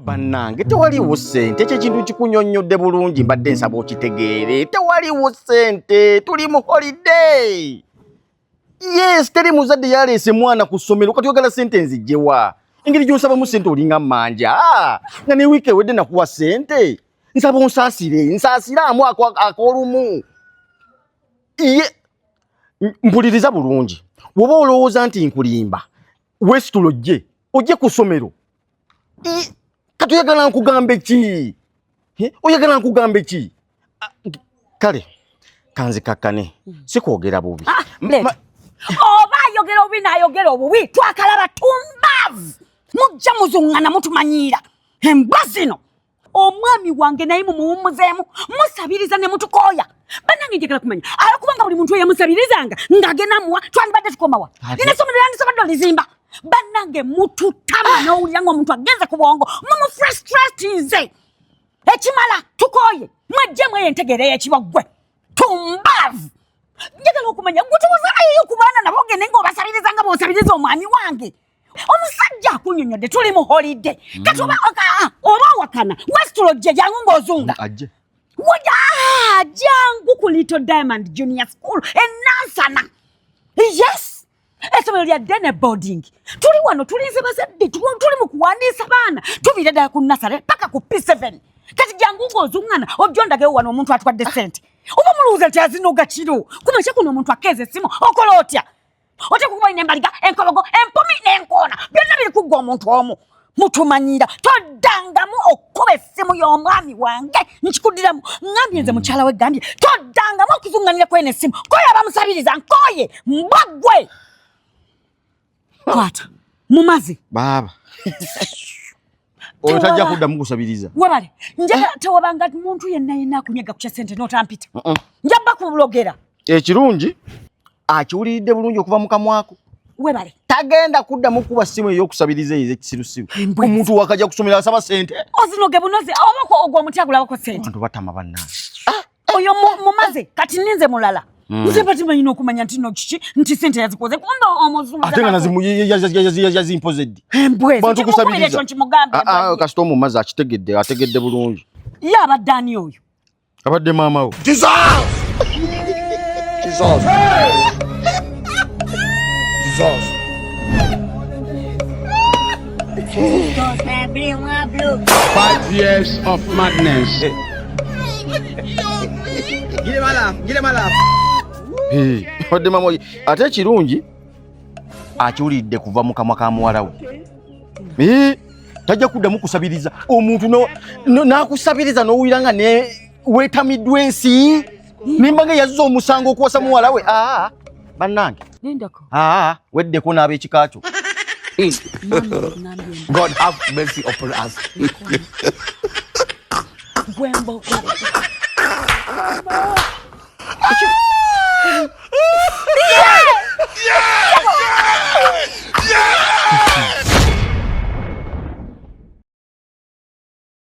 Bannange tewaliwo ssente ekyo ekintu kikunyonnyodde bulungi mbadde nsaba okitegeere tewaliwo ssente tuli mu holiday. Yes, teri muzadde yaleese mwana ku ssomero kati oyagala ssente nzijjewa. Engeri gy'onsabamu ssente olinga mmanja nga ne wiiki ewedde nakuwa ssente nsaba nsaasiraamu ak'olumu. Ye mpuliriza bulungi woba olowooza nti nkulimba weesitulo ojje ku ssomero kati oyagala nkugambe ki? Oyagala nkugambe ki? Kale kanze kakkane sikwogera bubi oba ayogera obubi n'ayogera obubi twakalaba tumbavu mujja muzuŋŋana mutumanyiira embwa zino. Omwami wange naye mumuwummuzeemu musabiriza ne mutukooya. Bannange njagala kumanya alokubanga buli muntu eyamusabirizanga ng'agenda muwa twandibadde tukomawa nina essomero lyandisabadde olizimba. Bannange mututama n'owulira ng'omuntu agenze ku bwongo mumufrustratize ekimala tukooye mwejjemu eyo entegeera y'ekiboggwe tumbavu. Njagala okumanya gutubuzayo ku baana nabo ogende ng'obasabiriza nga bw'osabiriza omwami wange. Omusajja akunyonyodde tuli mu holiday kati oba wakana wesitulo gye jangu ng'ozunga jangu ku Little Diamond Junior School enansana. Yes, essomero lya Dene boarding tuli wano tulinze bazadde tuli mu kuwandiisa baana tuviire ddala ku nasale paka ku P7 kati jangu ng'ozungana ojjondagewo wano omuntu atwadde ssente oba muluuza nti azinoga kiro kumakya kuno omuntu akeeza essimu okola otya? Otekukuba ine embaliga enkologo empumi n'enkoona byonna biri kuggwa omuntu omu mutumanyiira toddangamu okkuba essimu y'omwami wange nkikuddiramu ngambye nze mukyala we gambye toddangamu okuzunganira kweno essimu koye abamusabiriza nkoye mbwaggwe kwata mumazi baaba oyo tajja kuddamu kusabiriza webale njagala tewabanga muntu yenna yenna akunyega kukya ssente n'otampita njabba kubulogera ekirungi akiwuliridde bulungi okuva mu kamwako webale tagenda kuddamu kuba ssimu ey'okusabiriza eyo ekisirusiru omuntu wakajja kusomera asaba ssente ozinoge bunoze obako ogwo omuti agulabako ssente abantu batama bannange oyo mumaze kati ninze mulala nze batimanyina okumanya nti no kiki nti ssente yazikoze kumbe omuzungu ate nga yazimpoze ddi bantu kusabiriza kasita omumaze akitegedde ategedde bulungi ye abadde ani oyo abadde maama wo Jesus. 5 years of madness. Gile mala. Odde mama ate ekirungi akiwulidde kuva mu kamwa ka muwala we. Tajja kuddamu kusabiriza omuntu n'akusabiriza n'owulira nga ne weetamiddwa ensi nimbange yazza omusango okuwasa muwala we. Bannange nindako weddeko n'ab'ekika kyo. God have mercy upon us. Gwembo